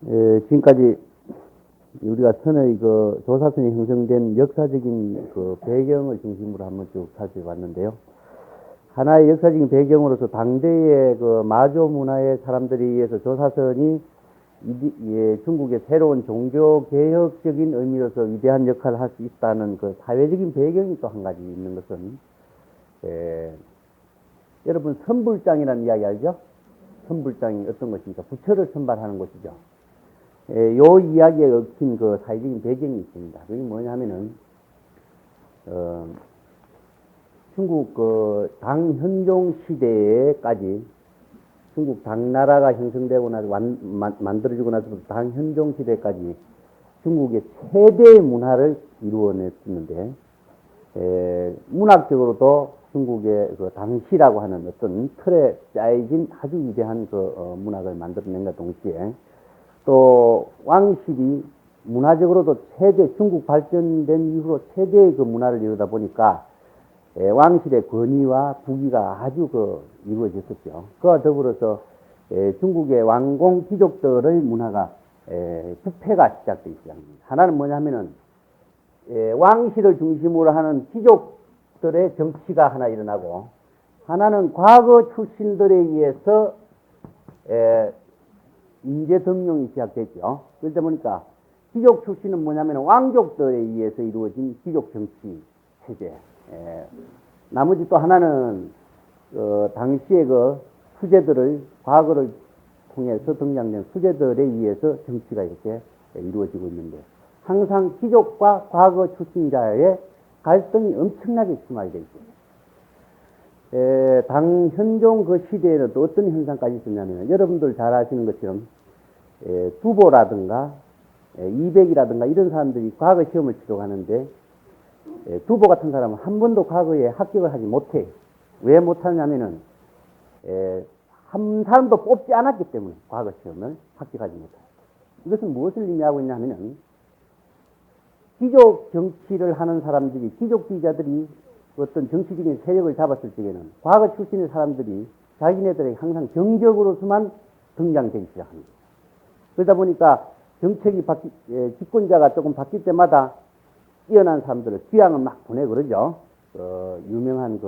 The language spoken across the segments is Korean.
지금까지 우리가 선의 그 조사선이 형성된 역사적인 그 배경을 중심으로 한번 쭉 살펴봤는데요. 하나의 역사적인 배경으로서 당대의 그 마조 문화의 사람들에 의해서 조사선이 중국의 새로운 종교 개혁적인 의미로서 위대한 역할을 할 수 있다는 그 사회적인 배경이 또 한 가지 있는 것은, 여러분 선불장이라는 이야기 알죠? 선불장이 어떤 것입니까? 부처를 선발하는 것이죠. 요 이야기에 얽힌 그 사회적인 배경이 있습니다. 그게 뭐냐면은, 중국 그 당현종 시대에까지 중국 당나라가 형성되고 나서 만들어지고 나서부터 당현종 시대까지 중국의 최대 문화를 이루어냈었는데, 문학적으로도 중국의 그 당시라고 하는 어떤 틀에 짜여진 아주 위대한 그 문학을 만들어낸과 동시에 또 왕실이 문화적으로도 최대, 중국 발전된 이후로 최대의 그 문화를 이루다 보니까 왕실의 권위와 부귀가 아주 이루어졌었죠. 그와 더불어서 중국의 왕공 귀족들의 문화가 부패가 시작되기 시작합니다. 하나는 뭐냐면은 왕실을 중심으로 하는 귀족들의 정치가 하나 일어나고, 하나는 과거 출신들에 의해서 인재 등용이 시작됐죠. 그러다 보니까 귀족 출신은 뭐냐면 왕족들에 의해서 이루어진 귀족 정치 체제. 나머지 또 하나는 당시의 그 수재들을, 과거를 통해서 등장된 수재들에 의해서 정치가 이렇게 이루어지고 있는데, 항상 귀족과 과거 출신자의 갈등이 엄청나게 심하게 되어 있습니다. 당현종 그 시대에는 또 어떤 현상까지 있었냐면, 여러분들 잘 아시는 것처럼 두보라든가 이백이라든가 이런 사람들이 과거 시험을 치러 가는데, 두보 같은 사람은 한 번도 과거에 합격을 하지 못해. 왜 못하냐면은 한 사람도 뽑지 않았기 때문에 과거 시험을 합격하지 못해요. 이것은 무엇을 의미하고 있냐면은, 귀족 정치를 하는 사람들이, 귀족 지휘자들이 어떤 정치적인 세력을 잡았을 적에는 과거 출신의 사람들이 자기네들에게 항상 정적으로서만 등장되기 시작합니다. 그러다 보니까 정책이 집권자가 조금 바뀔 때마다 뛰어난 사람들을 귀양을 막 보내고 그러죠. 유명한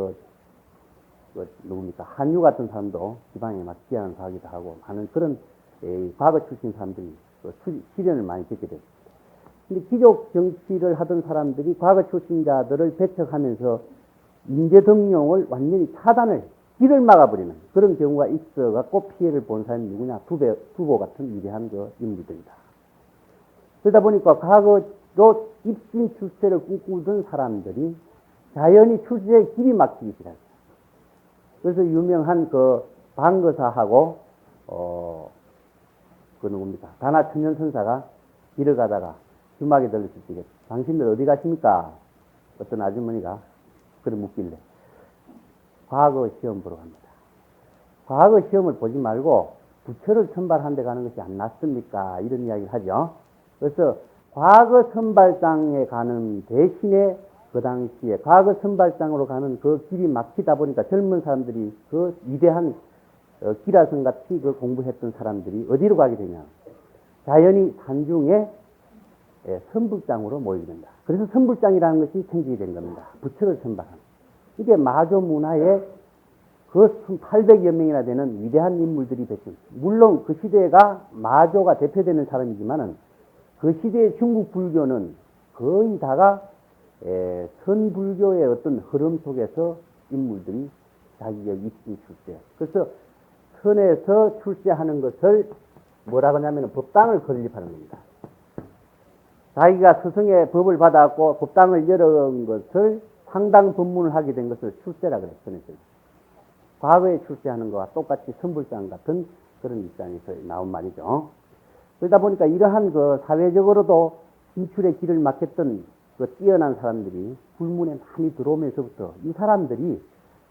누굽니까? 한유 같은 사람도 지방에 막 귀양을 가기도 하고 하는 그런 과거 출신 사람들이 시련을 많이 겪게 됐습니다. 근데 귀족 정치를 하던 사람들이 과거 출신자들을 배척하면서 인재 등용을 완전히 차단을, 길을 막아버리는 그런 경우가 있어갖고 피해를 본 사람이 누구냐? 두보 같은 위대한 인물들이다. 그러다 보니까 과거로 입신 출세를 꿈꾸던 사람들이 자연히 출세의 길이 막히기 시작해요. 그래서 유명한 방거사하고 누굽니까? 다나천년선사가 길을 가다가 주막에 들렸을 때, 당신들 어디 가십니까? 어떤 아주머니가 그래 묻길래, 과거 시험 보러 갑니다. 과거 시험을 보지 말고 부처를 선발한 데 가는 것이 안 낫습니까? 이런 이야기를 하죠. 그래서 과거 선발장에 가는 대신에 그 당시에 과거 선발장으로 가는 그 길이 막히다 보니까 젊은 사람들이 그 위대한 기라성 같이 공부했던 사람들이 어디로 가게 되냐? 자연히 산중에 선불장으로 모이게 된다. 그래서 선불장이라는 것이 생기게 된 겁니다. 부처를 선발하는. 이게 마조 문화의 그 800여 명이나 되는 위대한 인물들이 됐습니다. 물론 그 시대가 마조가 대표되는 사람이지만은 그 시대의 중국 불교는 거의 다가 선불교의 어떤 흐름 속에서 인물들이 자기의 입신 출세. 그래서 선에서 출세하는 것을 뭐라고 하냐면 법당을 건립하는 겁니다. 자기가 스승의 법을 받았고 법당을 열은 것을 상당 법문을 하게 된 것을 출세라 그랬어요. 선에서. 과거에 출세하는 것과 똑같이 선불장 같은 그런 입장에서 나온 말이죠. 그러다 보니까 이러한 사회적으로도 진출의 길을 막혔던 뛰어난 사람들이 불문에 많이 들어오면서부터 이 사람들이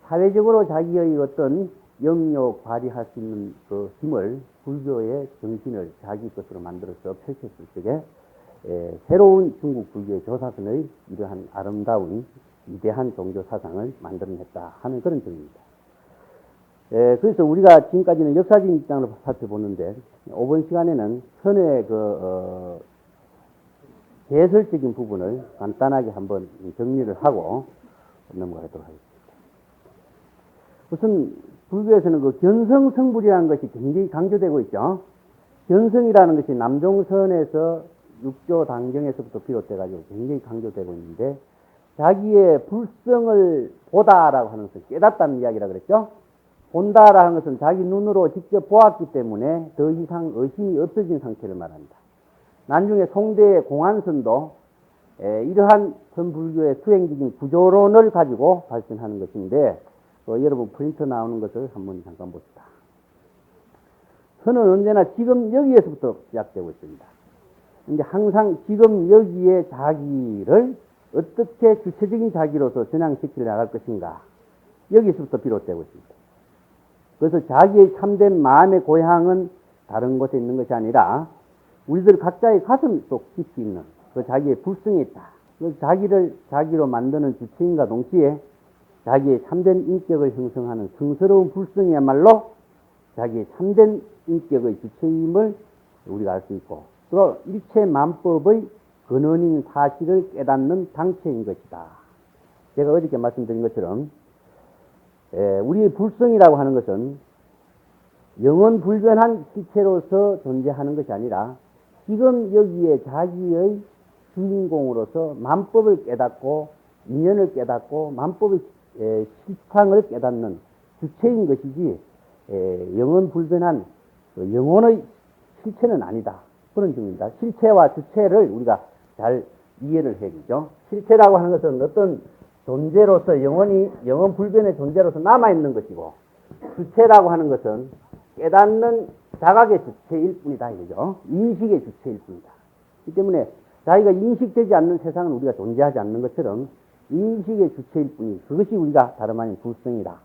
사회적으로 자기의 어떤 영역 발휘할 수 있는 힘을, 불교의 정신을 자기 것으로 만들어서 펼쳤을 적에 새로운 중국 불교의 조사선의 이러한 아름다운 위대한 종교 사상을 만들어냈다 하는 그런 점입니다. 그래서 우리가 지금까지는 역사적인 입장으로 살펴보는데, 이번 시간에는 선의 개설적인 부분을 간단하게 한번 정리를 하고 넘어가도록 하겠습니다. 우선 불교에서는 그 견성성불이라는 것이 굉장히 강조되고 있죠. 견성이라는 것이 남종선에서 육조 당경에서부터 비롯돼가지고 굉장히 강조되고 있는데, 자기의 불성을 보다라고 하는 것은 깨닫다는 이야기라 그랬죠. 본다라는 것은 자기 눈으로 직접 보았기 때문에 더 이상 의심이 없어진 상태를 말합니다. 나중에 송대의 공안선도 이러한 선불교의 수행적인 구조론을 가지고 발전하는 것인데, 여러분 프린터 나오는 것을 한번 잠깐 봅시다. 선은 언제나 지금 여기에서부터 시작되고 있습니다. 이제 항상 지금 여기에 자기를 어떻게 주체적인 자기로서 전향시켜 나갈 것인가, 여기서부터 비롯되고 있습니다. 그래서 자기의 참된 마음의 고향은 다른 곳에 있는 것이 아니라 우리들 각자의 가슴 속 깊이 있는 그 자기의 불성에 있다. 그래서 자기를 자기로 만드는 주체인과 동시에 자기의 참된 인격을 형성하는 성스러운 불성이야말로 자기의 참된 인격의 주체임을 우리가 알 수 있고, 또 일체 만법의 근원인 사실을 깨닫는 당체인 것이다. 제가 어저께 말씀드린 것처럼 우리의 불성이라고 하는 것은 영원 불변한 실체로서 존재하는 것이 아니라 지금 여기에 자기의 주인공으로서 만법을 깨닫고 인연을 깨닫고 만법의 실상을 깨닫는 주체인 것이지 영원 불변한 영혼의 실체는 아니다. 그런 중입니다. 실체와 주체를 우리가 잘 이해를 해야 되죠. 실체라고 하는 것은 어떤 존재로서 영원 불변의 존재로서 남아있는 것이고, 주체라고 하는 것은 깨닫는 자각의 주체일 뿐이다 이거죠. 인식의 주체일 뿐이다. 그렇기 때문에 자기가 인식되지 않는 세상은 우리가 존재하지 않는 것처럼 인식의 주체일 뿐이, 그것이 우리가 다름 아닌 불성이다.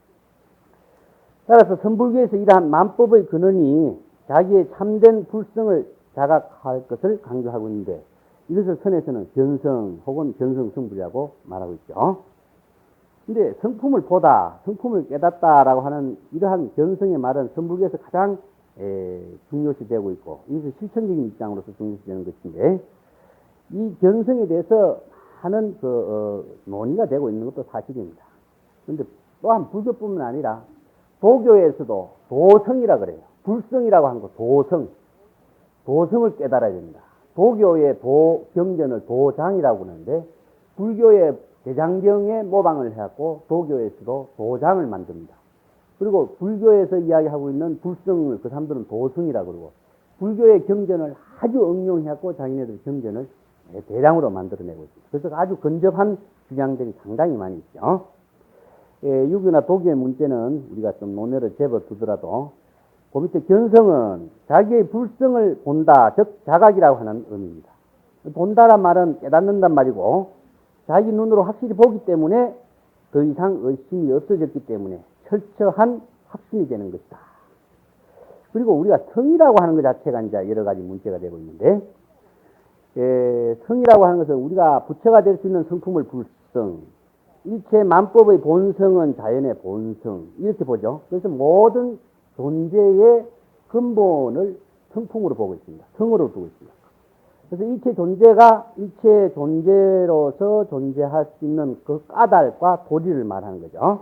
따라서 선불교에서 이러한 만법의 근원이 자기의 참된 불성을 자각할 것을 강조하고 있는데, 이것을 선에서는 견성 혹은 견성성불이라고 말하고 있죠. 근데 성품을 보다, 성품을 깨닫다라고 하는 이러한 견성의 말은 선불교에서 가장 중요시되고 있고, 이것은 실천적인 입장으로서 중요시되는 것인데, 이 견성에 대해서 하는 논의가 되고 있는 것도 사실입니다. 그런데 또한 불교뿐만 아니라 도교에서도 도성이라 그래요. 불성이라고 하는 거 도성. 도성을 깨달아야 됩니다. 도교의 경전을 도장이라고 하는데, 불교의 대장경에 모방을 해갖고 도교에서도 도장을 만듭니다. 그리고 불교에서 이야기하고 있는 불성을 그 사람들은 도성이라고 그러고, 불교의 경전을 아주 응용해갖고 자기네들 경전을 대량으로 만들어내고 있습니다. 그래서 아주 근접한 주장들이 상당히 많이 있죠. 유교나 도교의 문제는 우리가 좀 논외를 제법 두더라도, 그 밑에 견성은 자기의 불성을 본다, 즉 자각이라고 하는 의미입니다. 본다란 말은 깨닫는단 말이고, 자기 눈으로 확실히 보기 때문에 더 이상 의심이 없어졌기 때문에 철저한 확신이 되는 것이다. 그리고 우리가 성이라고 하는 것 자체가 이제 여러 가지 문제가 되고 있는데, 성이라고 하는 것은 우리가 부처가 될 수 있는 성품을 불성, 일체 만법의 본성은 자연의 본성, 이렇게 보죠. 그래서 모든 존재의 근본을 성품으로 보고 있습니다. 성으로 두고 있습니다. 그래서 일체 존재가 일체 존재로서 존재할 수 있는 그 까닭과 도리를 말하는 거죠.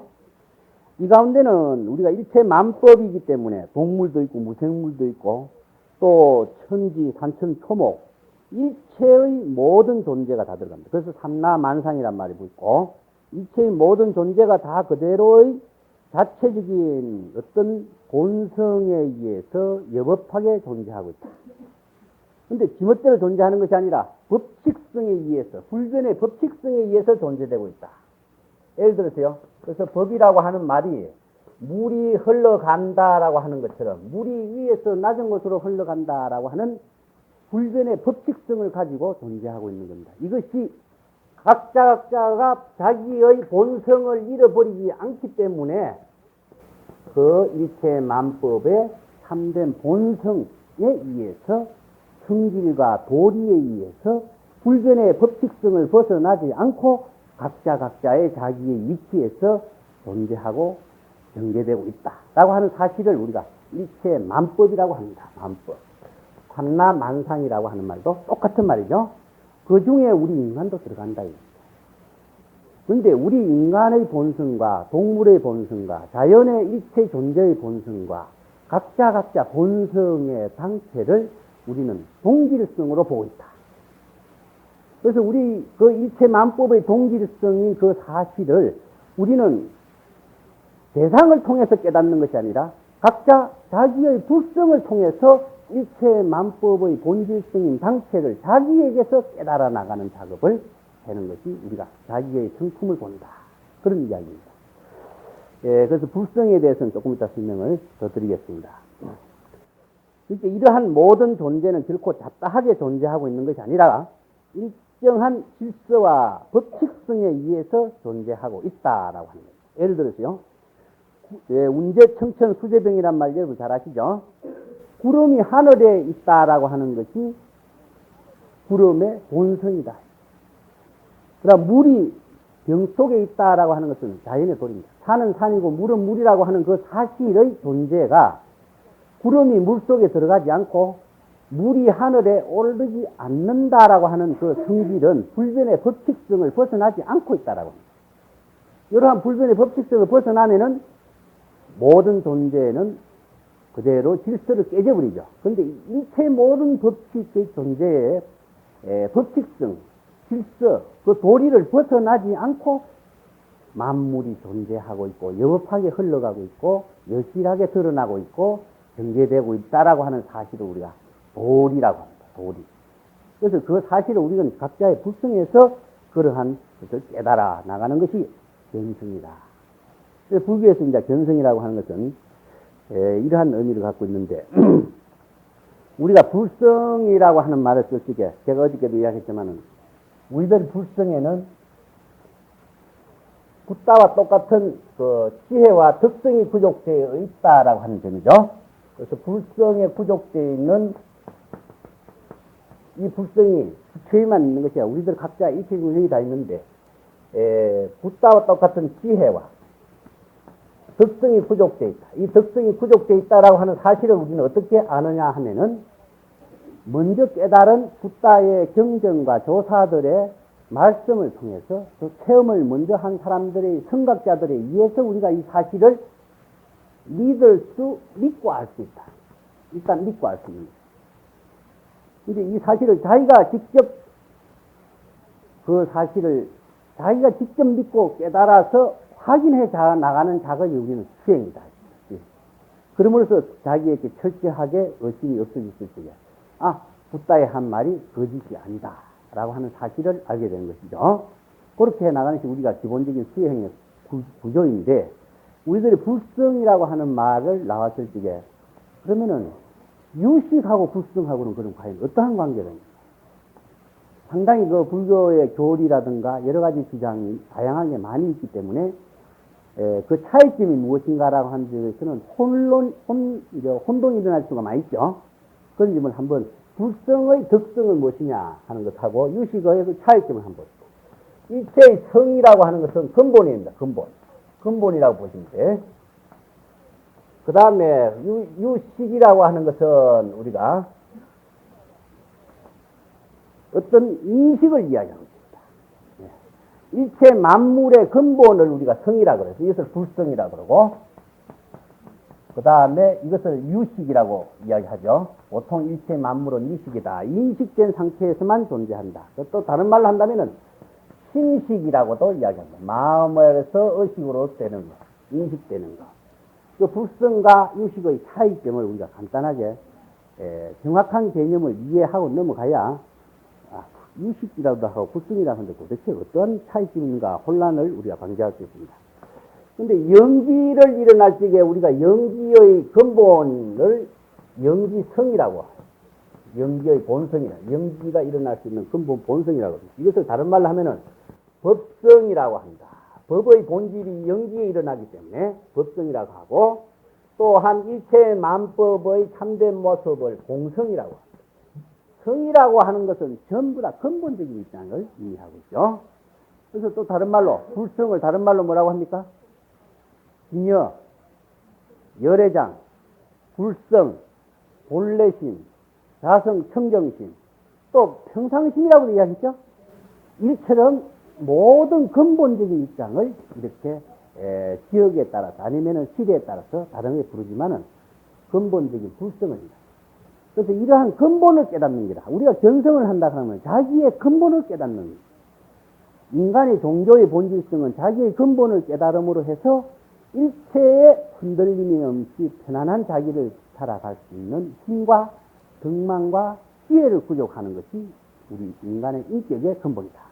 이 가운데는 우리가 일체 만법이기 때문에 동물도 있고 무생물도 있고 또 천지, 산천, 초목, 일체의 모든 존재가 다 들어갑니다. 그래서 삼라만상이란 말이 있고, 일체의 모든 존재가 다 그대로의 자체적인 어떤 본성에 의해서 여법하게 존재하고 있다. 그런데 지멋대로 존재하는 것이 아니라 법칙성에 의해서, 불변의 법칙성에 의해서 존재되고 있다. 예를 들어서요, 그래서 법이라고 하는 말이 물이 흘러간다라고 하는 것처럼 물이 위에서 낮은 곳으로 흘러간다라고 하는 불변의 법칙성을 가지고 존재하고 있는 겁니다. 이것이 각자가 자기의 본성을 잃어버리지 않기 때문에 그 일체 만법의 참된 본성에 의해서, 성질과 도리에 의해서 불변의 법칙성을 벗어나지 않고 각자의 자기의 위치에서 존재하고 전개되고 있다라고 하는 사실을 우리가 일체 만법이라고 합니다. 만법. 환나만상이라고 하는 말도 똑같은 말이죠. 그 중에 우리 인간도 들어간다. 그런데 우리 인간의 본성과 동물의 본성과 자연의 일체 존재의 본성과 각자 본성의 당체를 우리는 동질성으로 보고 있다. 그래서 우리 그 일체 만법의 동질성인 그 사실을 우리는 대상을 통해서 깨닫는 것이 아니라 각자 자기의 불성을 통해서 일체 만법의 본질성인 당체를 자기에게서 깨달아 나가는 작업을 하는 것이 우리가 자기의 성품을 본다. 그런 이야기입니다. 예, 그래서 불성에 대해서는 조금 이따 설명을 더 드리겠습니다. 그러니까 이러한 모든 존재는 결코 잡다하게 존재하고 있는 것이 아니라 일정한 질서와 법칙성에 의해서 존재하고 있다라고 하는 거예요. 예를 들어서요. 예, 운제, 청천, 수제병이란 말 여러분 잘 아시죠? 구름이 하늘에 있다라고 하는 것이 구름의 본성이다. 그럼 물이 병 속에 있다라고 하는 것은 자연의 도리입니다. 산은 산이고 물은 물이라고 하는 그 사실의 존재가 구름이 물 속에 들어가지 않고 물이 하늘에 오르지 않는다라고 하는 그 성질은 불변의 법칙성을 벗어나지 않고 있다라고 합니다. 이러한 불변의 법칙성을 벗어나면은 모든 존재는 그대로 질서를 깨져버리죠. 그런데 일체 모든 법칙의 존재의 법칙성, 질서, 그 도리를 벗어나지 않고 만물이 존재하고 있고 여법하게 흘러가고 있고 여실하게 드러나고 있고 전개되고 있다라고 하는 사실을 우리가 도리라고 합니다. 도리. 그래서 그 사실을 우리는 각자의 불성에서 그러한 것을 깨달아 나가는 것이 견성이다. 그래서 불교에서 이제 견성이라고 하는 것은 이러한 의미를 갖고 있는데 우리가 불성이라고 하는 말을 쓸 적에 제가 어저께도 이야기했지만은 우리들 불성에는 붓다와 똑같은 그 지혜와 덕성이 부족되어 있다라고 하는 점이죠. 그래서 불성에 부족되어 있는 이 불성이 부처에만 있는 것이 아니라 우리들 각자 일체균형이 다 있는데 붓다와 똑같은 지혜와 덕성이 부족되어 있다. 이 덕성이 부족되어 있다라고 하는 사실을 우리는 어떻게 아느냐 하면은 먼저 깨달은 붓다의 경전과 조사들의 말씀을 통해서 그 체험을 먼저 한 사람들의 성각자들에 의해서 우리가 이 사실을 믿고 알 수 있다. 일단 믿고 알 수 있는 거예요. 근데 이 사실을 자기가 직접 그 사실을 자기가 직접 믿고 깨달아서 확인해 나가는 작업이 우리는 수행이다. 그러므로서 자기에게 철저하게 의심이 없어질 수 있어요. 아, 붓다의 한 말이 거짓이 아니다. 라고 하는 사실을 알게 되는 것이죠. 그렇게 나가는 것이 우리가 기본적인 수행의 구조인데, 우리들이 불성이라고 하는 말을 나왔을 적에, 그러면은 유식하고 불성하고는 그럼 과연 어떠한 관계가 있는가? 상당히 그 불교의 교리라든가 여러 가지 주장이 다양하게 많이 있기 때문에, 그 차이점이 무엇인가라고 하는 데에서는 혼동이 일어날 수가 많이 있죠. 그런 점을 한번 불성의 덕성은 무엇이냐 하는 것하고 유식의 그 차이점을 한번. 일체의 성이라고 하는 것은 근본입니다. 근본이라고 보시면 돼. 그 다음에 유식이라고 하는 것은 우리가 어떤 인식을 이야기하는 것입니다. 일체 만물의 근본을 우리가 성이라고 그래서 이것을 불성이라고 그러고, 그 다음에 이것을 유식이라고 이야기하죠. 보통 일체 만물은 유식이다. 인식된 상태에서만 존재한다. 또 다른 말로 한다면은 심식이라고도 이야기합니다. 마음에서 의식으로 되는 것, 인식되는 것. 그 불성과 유식의 차이점을 우리가 간단하게 정확한 개념을 이해하고 넘어가야 유식이라도 하고 불성이라고 하는데 도대체 어떤 차이점이 있는가 혼란을 우리가 방지할 수 있습니다. 근데 연기를 일어날 적에 우리가 연기의 근본을 연기성이라고, 연기의 본성이라, 연기가 일어날 수 있는 근본 본성이라고 합니다. 이것을 다른 말로 하면은 법성이라고 합니다. 법의 본질이 연기에 일어나기 때문에 법성이라고 하고, 또한 일체 만법의 참된 모습을 공성이라고 합니다. 성이라고 하는 것은 전부 다 근본적인 입장을 의미하고 있죠. 그래서 또 다른 말로, 불성을 다른 말로 뭐라고 합니까? 기녀, 열애장, 불성, 본래심, 자성, 청정심, 또 평상심이라고 이야기했죠. 이처럼 모든 근본적인 입장을 이렇게 지역에 따라서 아니면 시대에 따라서 다르게 부르지만은 근본적인 불성입니다. 그래서 이러한 근본을 깨닫는 게다. 우리가 견성을 한다 하면 자기의 근본을 깨닫는 거예요. 인간의 종교의 본질성은 자기의 근본을 깨달음으로 해서 일체의 흔들림이 없이 편안한 자기를 살아갈 수 있는 힘과 등망과 지혜를 구족하는 것이 우리 인간의 인격의 근본이다.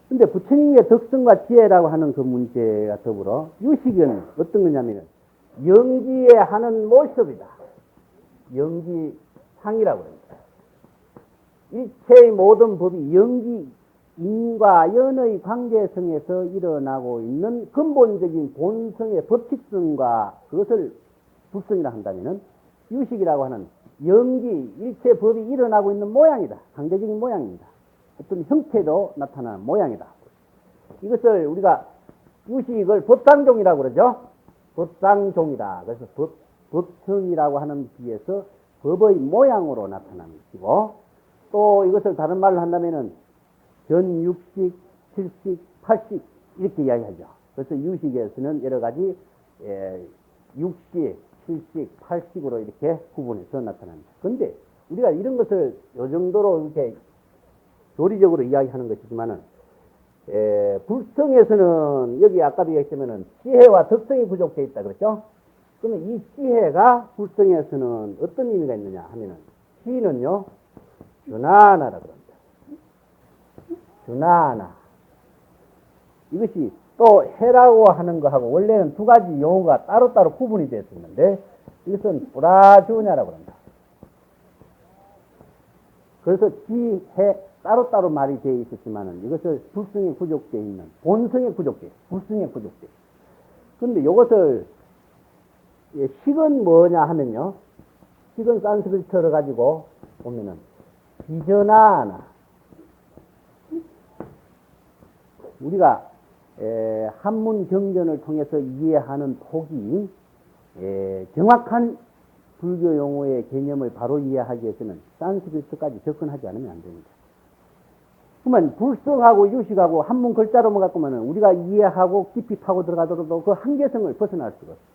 근데 부처님의 덕성과 지혜라고 하는 그 문제와 더불어 유식은 어떤 거냐면 영지에 하는 모습이다. 영지상이라고 합니다. 일체의 모든 법이 영지, 인과 연의 관계성에서 일어나고 있는 근본적인 본성의 법칙성과 그것을 불성이라 한다면은 유식이라고 하는 영지, 일체 법이 일어나고 있는 모양이다. 강제적인 모양입니다. 어떤 형태도 나타나는 모양이다. 이것을 우리가 유식을 법상종이라고 그러죠. 법상종이다. 그래서 법성이라고 하는 비에서 법의 모양으로 나타나는 것이고, 또 이것을 다른 말로 한다면은 전육식, 칠식, 팔식 이렇게 이야기하죠. 그래서 유식에서는 여러 가지 육식, 칠식, 팔식으로 이렇게 구분해서 나타납니다. 그런데 우리가 이런 것을 요 정도로 이렇게 교리적으로 이야기하는 것이지만은 불성에서는 여기 아까도 얘기했지만은 지혜와 덕성이 부족되어 있다 그랬죠. 그러면 이 지혜가 불성에서는 어떤 의미가 있느냐 하면은 지는요 주나나라고 합니다. 주나나. 이것이 또 해라고 하는 것하고 원래는 두 가지 용어가 따로따로 구분이 되었었는데 이것은 뿌라주냐라고 합니다. 그래서 지, 해 따로따로 말이 되어 있었지만은 이것을 불성에 구족되어 있는 본성에 구족되어 불성에 구족되어. 그런데 이것을 식은 뭐냐 하면요. 식은 산스크리트를 가지고 보면은 비전하나. 우리가 한문 경전을 통해서 이해하는 폭이 정확한 불교 용어의 개념을 바로 이해하기 위해서는 산스크리트까지 접근하지 않으면 안 됩니다. 그러면 불성하고 유식하고 한문 글자로만 갖고는 우리가 이해하고 깊이 파고 들어가더라도 그 한계성을 벗어날 수가 없어요.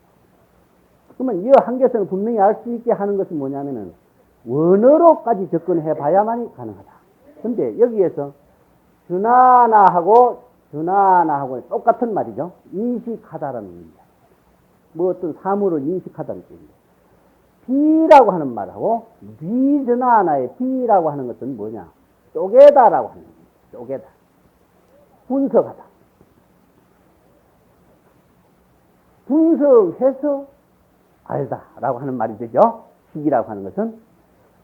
그러면 이 한계성을 분명히 알 수 있게 하는 것은 뭐냐면은 원어로까지 접근해 봐야만이 가능하다. 근데 여기에서 주나나하고 똑같은 말이죠. 인식하다라는 의미입니다. 뭐 어떤 사물을 인식하다는 뜻입니다. 비라고 하는 말하고 비주나나의 비라고 하는 것은 뭐냐? 쪼개다라고 하는 겁니다. 쪼개다. 분석하다. 분석해서 알다라고 하는 말이 되죠. 식이라고 하는 것은.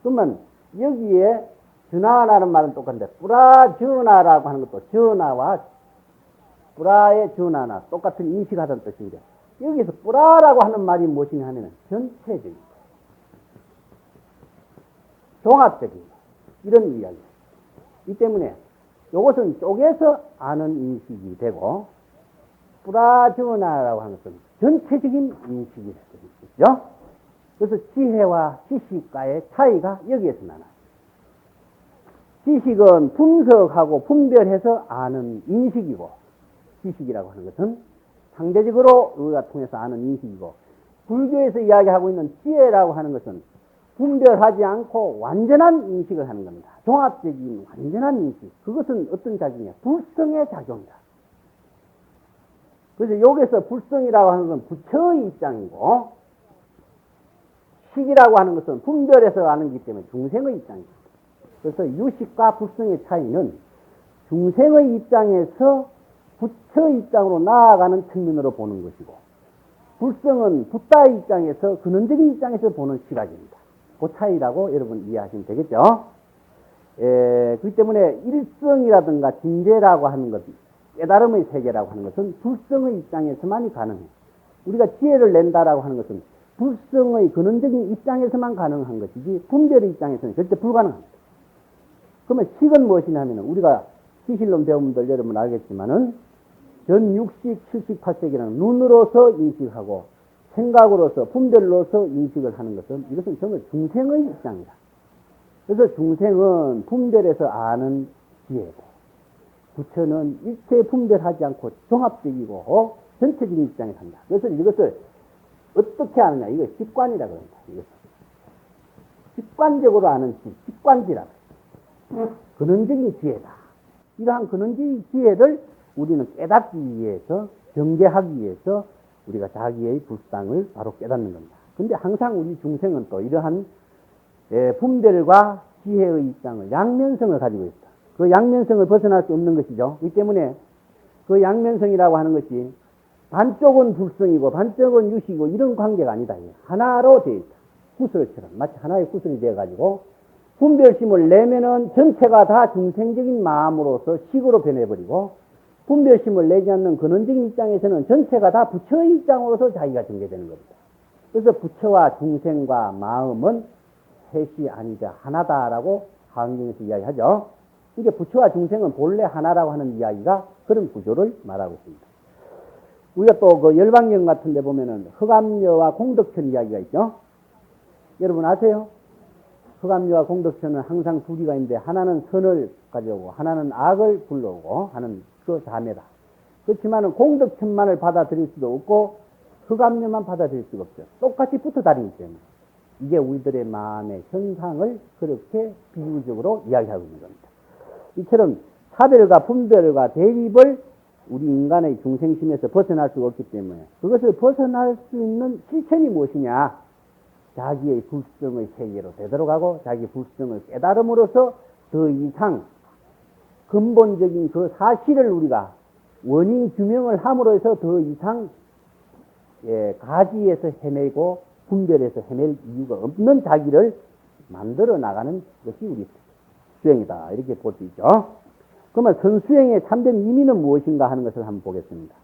그러면 여기에 주나라는 말은 똑같은데 뿌라주나라고 하는 것도 주나와 뿌라의 주나나 똑같은 인식하다는 뜻인데 여기서 뿌라라고 하는 말이 무엇이냐 하면 전체적인 종합적인 이런 이야기입니다. 이 때문에 이것은 쪼개서 아는 인식이 되고 뿌라주나라고 하는 것은 전체적인 인식이 되죠. 그래서 지혜와 지식과의 차이가 여기에서 나나요. 지식은 분석하고 분별해서 아는 인식이고 지식이라고 하는 것은 상대적으로 우리가 통해서 아는 인식이고 불교에서 이야기하고 있는 지혜라고 하는 것은 분별하지 않고 완전한 인식을 하는 겁니다. 종합적인 완전한 인식. 그것은 어떤 작용이야? 불성의 작용이다. 그래서 여기서 불성이라고 하는 건 부처의 입장이고 식이라고 하는 것은 분별해서 아는 것이기 때문에 중생의 입장입니다. 그래서 유식과 불성의 차이는 중생의 입장에서 부처의 입장으로 나아가는 측면으로 보는 것이고 불성은 붓다의 입장에서 근원적인 입장에서 보는 시각입니다. 그 차이라고 여러분 이해하시면 되겠죠. 그렇기 때문에 일성이라든가 진재라고 하는 것, 깨달음의 세계라고 하는 것은 불성의 입장에서만이 가능해요. 우리가 지혜를 낸다라고 하는 것은 불성의 근원적인 입장에서만 가능한 것이지 분별의 입장에서는 절대 불가능합니다. 그러면 식은 무엇이냐 하면 우리가 시실론 배우분들 여러분 알겠지만은 전 6식, 7식, 8식이라는 눈으로서 인식하고 생각으로서 분별로서 인식을 하는 것은 이것은 정말 중생의 입장이다. 그래서 중생은 분별해서 아는 지혜고 부처는 일체 분별하지 않고 종합적이고 전체적인 입장에 산다. 그래서 이것을 어떻게 아느냐, 이거 직관이라고 합니다. 이것은. 직관적으로 아는 지, 직관지라고 합니다. 근원적인 지혜다. 이러한 근원적인 지혜를 우리는 깨닫기 위해서, 경계하기 위해서 우리가 자기의 불상을 바로 깨닫는 겁니다. 근데 항상 우리 중생은 또 이러한 분별과 지혜의 입장을, 양면성을 가지고 있다. 그 양면성을 벗어날 수 없는 것이죠. 이 때문에 그 양면성이라고 하는 것이 반쪽은 불성이고 반쪽은 유식이고 이런 관계가 아니다. 하나로 되어 있다. 구슬처럼 마치 하나의 구슬이 되어가지고 분별심을 내면은 전체가 다 중생적인 마음으로서 식으로 변해버리고, 분별심을 내지 않는 근원적인 입장에서는 전체가 다 부처의 입장으로서 자기가 전개되는 겁니다. 그래서 부처와 중생과 마음은 셋이 아니자 하나다라고 화엄경에서 이야기하죠. 이게 부처와 중생은 본래 하나라고 하는 이야기가 그런 구조를 말하고 있습니다. 우리가 또 그 열반경 같은 데 보면은 흑암녀와 공덕천 이야기가 있죠. 여러분 아세요? 흑암녀와 공덕천은 항상 둘이가 있는데 하나는 선을 가져오고 하나는 악을 불러오고 하는 그 자매다. 그렇지만은 공덕천만을 받아들일 수도 없고 흑암녀만 받아들일 수가 없죠. 똑같이 붙어 다니기 때문에. 이게 우리들의 마음의 현상을 그렇게 비유적으로 이야기하고 있는 겁니다. 이처럼 차별과 분별과 대립을 우리 인간의 중생심에서 벗어날 수가 없기 때문에 그것을 벗어날 수 있는 실천이 무엇이냐? 자기의 불성의 세계로 되돌아가고 자기 불성을 깨달음으로써 더 이상 근본적인 그 사실을 우리가 원인 규명을 함으로 해서 더 이상 가지에서 헤매고 분별해서 헤맬 이유가 없는 자기를 만들어 나가는 것이 우리 수행이다. 이렇게 볼 수 있죠. 그러면 선수행의 참된 의미는 무엇인가 하는 것을 한번 보겠습니다.